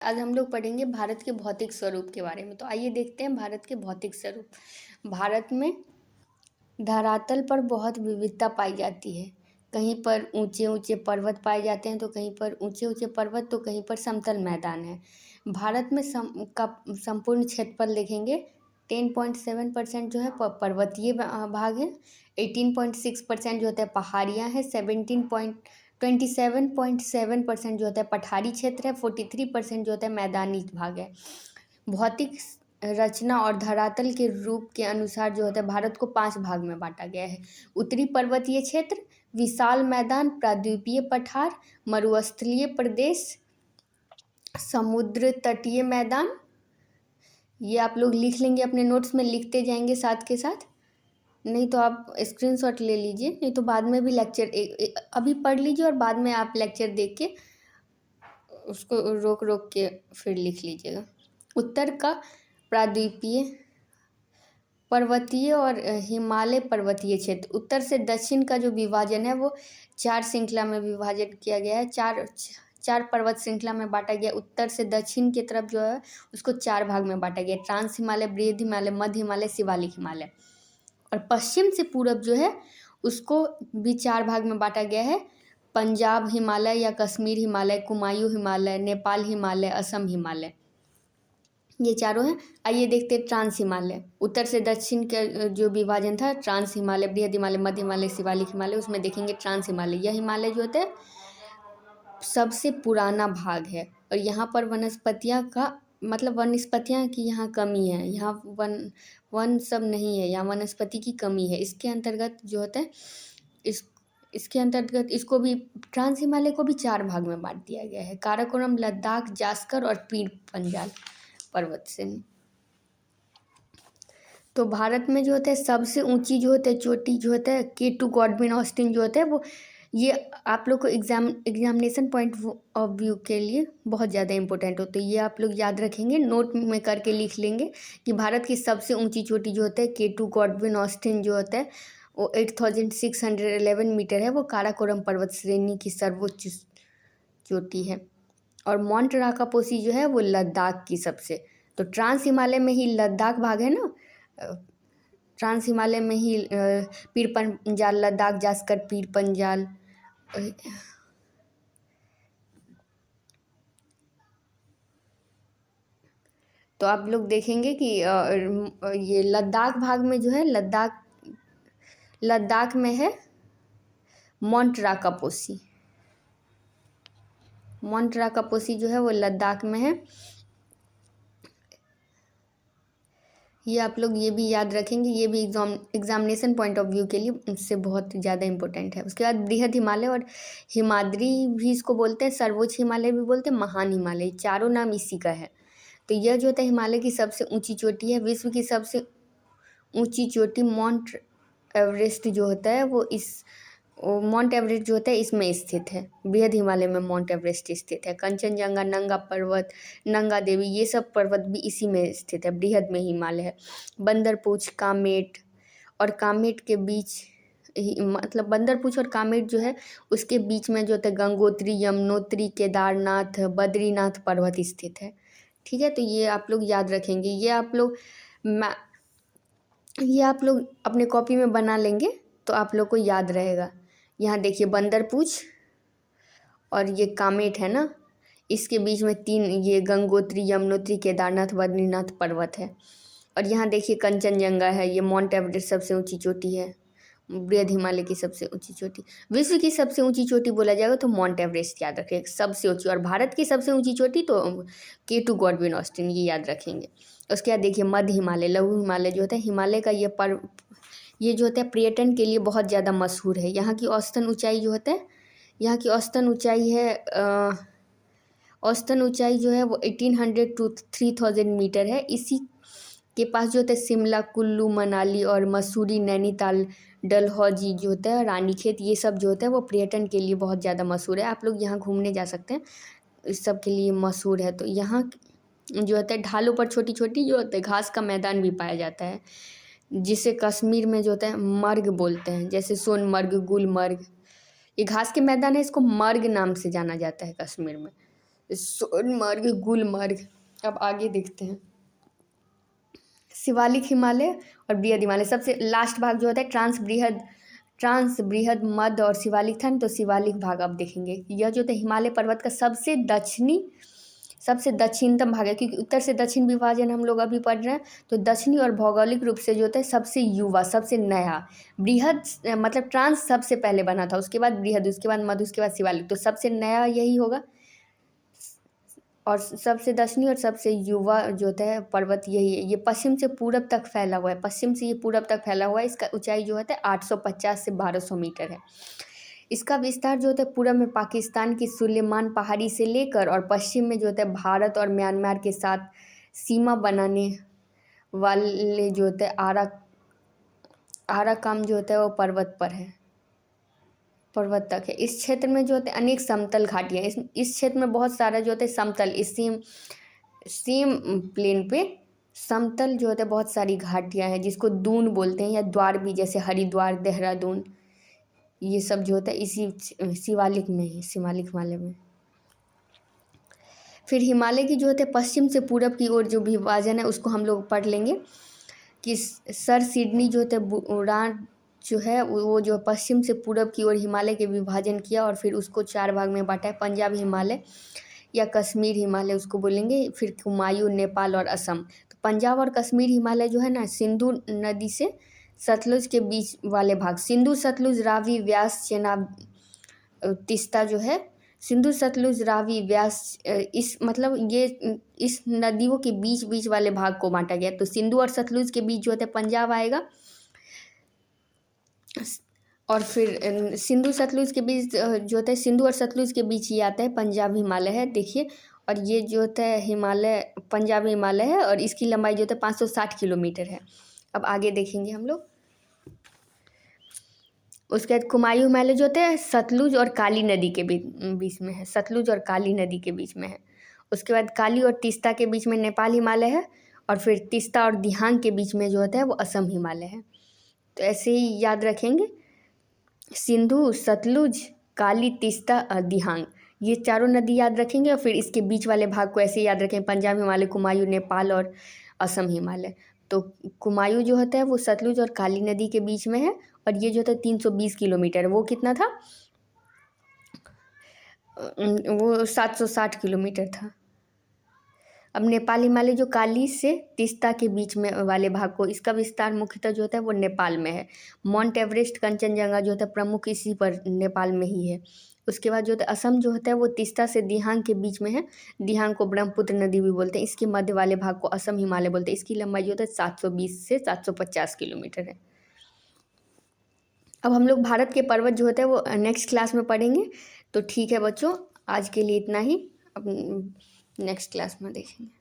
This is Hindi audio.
आज हम लोग पढ़ेंगे भारत के भौतिक स्वरूप के बारे में। तो आइए देखते हैं भारत के भौतिक स्वरूप। भारत में धरातल पर बहुत विविधता पाई जाती है। कहीं पर ऊंचे ऊंचे पर्वत पाए जाते हैं, तो कहीं पर ऊंचे ऊंचे पर्वत, तो कहीं पर समतल मैदान है। भारत में संपूर्ण क्षेत्रफल देखेंगे 10.7% जो है पर्वतीय भाग है, 18.6% जो होता है पहाड़ियाँ हैं, 27.7% जो होता है पठारी क्षेत्र है, 43% जो होता है मैदानी भाग है। भौतिक रचना और धरातल के रूप के अनुसार जो होता है भारत को 5 भाग में बांटा गया है। उत्तरी पर्वतीय क्षेत्र, विशाल मैदान, प्रायद्वीपीय पठार, मरुस्थलीय प्रदेश, समुद्र तटीय मैदान। ये आप लोग लिख लेंगे, अपने नोट्स में लिखते जाएंगे साथ के साथ, नहीं तो आप स्क्रीनशॉट ले लीजिए, नहीं तो बाद में भी लेक्चर अभी पढ़ लीजिए और बाद में आप लेक्चर देख के उसको रोक रोक के फिर लिख लीजिएगा। उत्तर का प्रायद्वीपीय पर्वतीय और हिमालय पर्वतीय क्षेत्र। उत्तर से दक्षिण का जो विभाजन है वो 4 श्रृंखला में विभाजित किया गया है, चार पर्वत श्रृंखला में बांटा गया। उत्तर से दक्षिण की तरफ जो है उसको 4 भाग में बांटा गया, ट्रांस हिमालय, बृहद हिमालय, मध्य हिमालय, शिवालिक हिमालय। और पश्चिम से पूरब जो है उसको भी 4 भाग में बांटा गया है, पंजाब हिमालय या कश्मीर हिमालय, कुमायूं हिमालय, नेपाल हिमालय, असम हिमालय, ये चारों हैं। आइए देखते हैं ट्रांस हिमालय। उत्तर से दक्षिण का जो विभाजन था, ट्रांस हिमालय, बृहद हिमालय, मध्य हिमालय, शिवालिक हिमालय, उसमें देखेंगे ट्रांस हिमालय। यह हिमालय जो होता है सबसे पुराना भाग है और यहाँ पर वनस्पतियाँ का मतलब वनस्पतियाँ की यहाँ कमी है, यहाँ वन सब नहीं है, यहाँ वनस्पति की कमी है। इसके अंतर्गत जो होता है इसके अंतर्गत इसको भी ट्रांस हिमालय को भी 4 भाग में बांट दिया गया है, काराकोरम, लद्दाख, जास्कर और पीर पंजाल पर्वत श्रेणी। तो भारत में जो होता है सबसे ऊंची जो होता है चोटी जो होता है K2 गॉडविन ऑस्टिन जो होता है वो, ये आप लोग को एग्जामिनेशन पॉइंट ऑफ व्यू के लिए बहुत ज़्यादा इंपॉर्टेंट होता है। ये आप लोग याद रखेंगे, नोट में करके लिख लेंगे कि भारत की सबसे ऊंची चोटी जो होता है K2 गॉडविन ऑस्टिन जो होता है वो 8611 मीटर है। वो काराकोरम पर्वत श्रेणी की सर्वोच्च चोटी है। और माउंट राकापोसी जो है वो लद्दाख की सबसे, तो ट्रांस हिमालय में ही लद्दाख भाग है ना, ट्रांस हिमालय में ही पीर पंजाल, लद्दाख, जास्कर, पीर पंजाल। तो आप लोग देखेंगे कि ये लद्दाख भाग में जो है लद्दाख में है माउंट राकापोसी। माउंट राकापोसी जो है वो लद्दाख में है। ये आप लोग ये भी याद रखेंगे, ये भी एग्जामिनेशन पॉइंट ऑफ व्यू के लिए उससे बहुत ज़्यादा इंपॉर्टेंट है। उसके बाद बृहद हिमालय और हिमाद्री भी इसको बोलते हैं, सर्वोच्च हिमालय भी बोलते हैं, महान हिमालय, चारों नाम इसी का है। तो यह जो होता है हिमालय की सबसे ऊंची चोटी है। विश्व की सबसे ऊंची चोटी माउंट एवरेस्ट जो होता है वो माउंट एवरेस्ट जो होता है इसमें स्थित है। बृहद हिमालय में माउंट एवरेस्ट स्थित है। कंचनजंगा, नंगा पर्वत, नंगा देवी, ये सब पर्वत भी इसी में स्थित है, बृहद में हिमालय है। बंदरपूछ, कामेट और कामेट के बीच मतलब बंदरपूछ और कामेट जो है उसके बीच में जो होता है गंगोत्री, यमुनोत्री, केदारनाथ, बद्रीनाथ पर्वत स्थित है। ठीक है, तो ये आप लोग याद रखेंगे। ये आप लोग अपने कॉपी में बना लेंगे तो आप लोग को याद रहेगा। यहाँ देखिए बंदरपूछ और ये कामेट है ना, इसके बीच में 3 ये गंगोत्री, यमुनोत्री, केदारनाथ, बद्रीनाथ पर्वत है। और यहाँ देखिए कंचनजंगा है, ये माउंट एवरेस्ट सबसे ऊंची चोटी है, बृहद हिमालय की सबसे ऊंची चोटी। विश्व की सबसे ऊंची चोटी बोला जाएगा तो माउंट एवरेस्ट याद रखें सबसे ऊंची, और भारत की सबसे ऊंची चोटी तो K2 गॉडविन ऑस्टिन, ये याद रखेंगे। उसके बाद देखिए मध्य हिमालय, लघु हिमालय जो होता है, हिमालय का ये जो होता है पर्यटन के लिए बहुत ज़्यादा मशहूर है। यहाँ की औसतन ऊंचाई जो होता है, यहाँ की औसतन ऊंचाई है औसतन ऊंचाई जो है वो 1800 to 3000 मीटर है। इसी के पास जो होता है शिमला, कुल्लू, मनाली और मसूरी, नैनीताल, डलहौजी जो होता है, रानीखेत, ये सब जो होता है वो पर्यटन के लिए बहुत ज़्यादा मशहूर है। आप लोग यहाँ घूमने जा सकते हैं, इस सब के लिए मशहूर है। तो यहाँ जो होता है ढालों पर छोटी छोटी जो होता है घास का मैदान भी पाया जाता है, जिसे कश्मीर में जो होता है मर्ग बोलते हैं, जैसे सोनमर्ग, गुलमर्ग, ये घास के मैदान है, इसको मर्ग नाम से जाना जाता है कश्मीर में। सोनमर्ग, गुलमर्ग। अब आगे देखते हैं। शिवालिक हिमालय और बृहद हिमालय। सबसे लास्ट भाग जो होता है ट्रांस बृहद मध्य और शिवालिक था, तो शिवालिक भाग अब देखेंगे। यह जो है हिमालय पर्वत का सबसे दक्षिणतम भाग है, क्योंकि उत्तर से दक्षिण विभाजन हम लोग अभी पढ़ रहे हैं। तो दक्षिणी और भौगोलिक रूप से जो होता है सबसे युवा, सबसे नया। बृहद मतलब ट्रांस सबसे पहले बना था, उसके बाद बृहद, उसके बाद मध्य, उसके बाद शिवालिक। तो सबसे नया यही होगा, और सबसे दक्षिणी और सबसे युवा जो होता है पर्वत यही है। ये पश्चिम से पूरब तक फैला हुआ है, पश्चिम से ये पूरब तक फैला हुआ है। इसका ऊंचाई जो होता है 850 से 1200 मीटर है। इसका विस्तार जो होता है पूरब में पाकिस्तान की सुलेमान पहाड़ी से लेकर, और पश्चिम में जो होता है भारत और म्यांमार के साथ सीमा बनाने वाले जो होते हैं आराकाम जो होता है वो पर्वत तक है। इस क्षेत्र में जो होते हैं अनेक समतल घाटियाँ। इस क्षेत्र में बहुत सारा जो होता है समतल, इस सेम प्लेन पे समतल जो होता है बहुत सारी घाटियाँ हैं, जिसको दून बोलते हैं, या द्वार भी, जैसे हरिद्वार, देहरादून, ये सब जो होता है इसी शिवालिक में ही, शिवालिक हिमालय में। फिर हिमालय की जो होते हैं पश्चिम से पूरब की ओर जो विभाजन है उसको हम लोग पढ़ लेंगे कि सर सिडनी जो होते हैं बुरान जो है वो जो पश्चिम से पूरब की ओर हिमालय के विभाजन किया, और फिर उसको 4 भाग में बांटा है। पंजाब हिमालय या कश्मीर हिमालय उसको बोलेंगे। फिर कुमायूं, नेपाल और असम। तो पंजाब और कश्मीर हिमालय जो है ना, सिंधु नदी से सतलुज के बीच वाले भाग, सिंधु सतलुज रावी व्यास चेनाब तीस्ता जो है, सिंधु सतलुज रावी व्यास, इस मतलब ये इस नदियों के बीच वाले भाग को बांटा गया। तो सिंधु और सतलुज के बीच जो होता है पंजाब आएगा, और फिर सिंधु सतलुज के बीच जो होता है, सिंधु और सतलुज के बीच ये आता है पंजाब हिमालय है, देखिए। और ये जो होता है हिमालय पंजाब हिमालय है, और इसकी लंबाई जो होता है 560 किलोमीटर है। अब आगे देखेंगे हम लोग। उसके बाद कुमायूं हिमालय जो होते हैं सतलुज और काली नदी के बीच में है, सतलुज और काली नदी के बीच में है। उसके बाद काली और तीस्ता के बीच में नेपाल हिमालय है, और फिर तीस्ता और दिहांग के बीच में जो होता है वो असम हिमालय है। तो ऐसे ही याद रखेंगे, सिंधु, सतलुज, काली, तीस्ता और दिहांग, ये चारों नदी याद रखेंगे। और फिर इसके बीच वाले भाग को ऐसे याद रखें, पंजाब हिमालय, कुमायूं, नेपाल और असम हिमालय। तो कुमायूं जो होता है वो सतलुज और काली नदी के बीच में है, और ये जो होता है 320 किलोमीटर, वो कितना था, वो 760 किलोमीटर था। अब नेपाल हिमालय जो काली से तीस्ता के बीच में वाले भाग को, इसका विस्तार मुख्यतः जो होता है वो नेपाल में है। माउंट एवरेस्ट, कंचनजंगा जो होता है प्रमुख इसी पर नेपाल में ही है। उसके बाद जो होता है असम जो होता है वो तीस्ता से दिहांग के बीच में है। दिहांग को ब्रह्मपुत्र नदी भी बोलते हैं। इसके मध्य वाले भाग को असम हिमालय बोलते हैं। इसकी लंबाई जो होता है 720 से 750 किलोमीटर है। अब हम लोग भारत के पर्वत जो होते हैं वो नेक्स्ट क्लास में पढ़ेंगे। तो ठीक है बच्चों, आज के लिए इतना ही। अब नेक्स्ट क्लास में देखेंगे।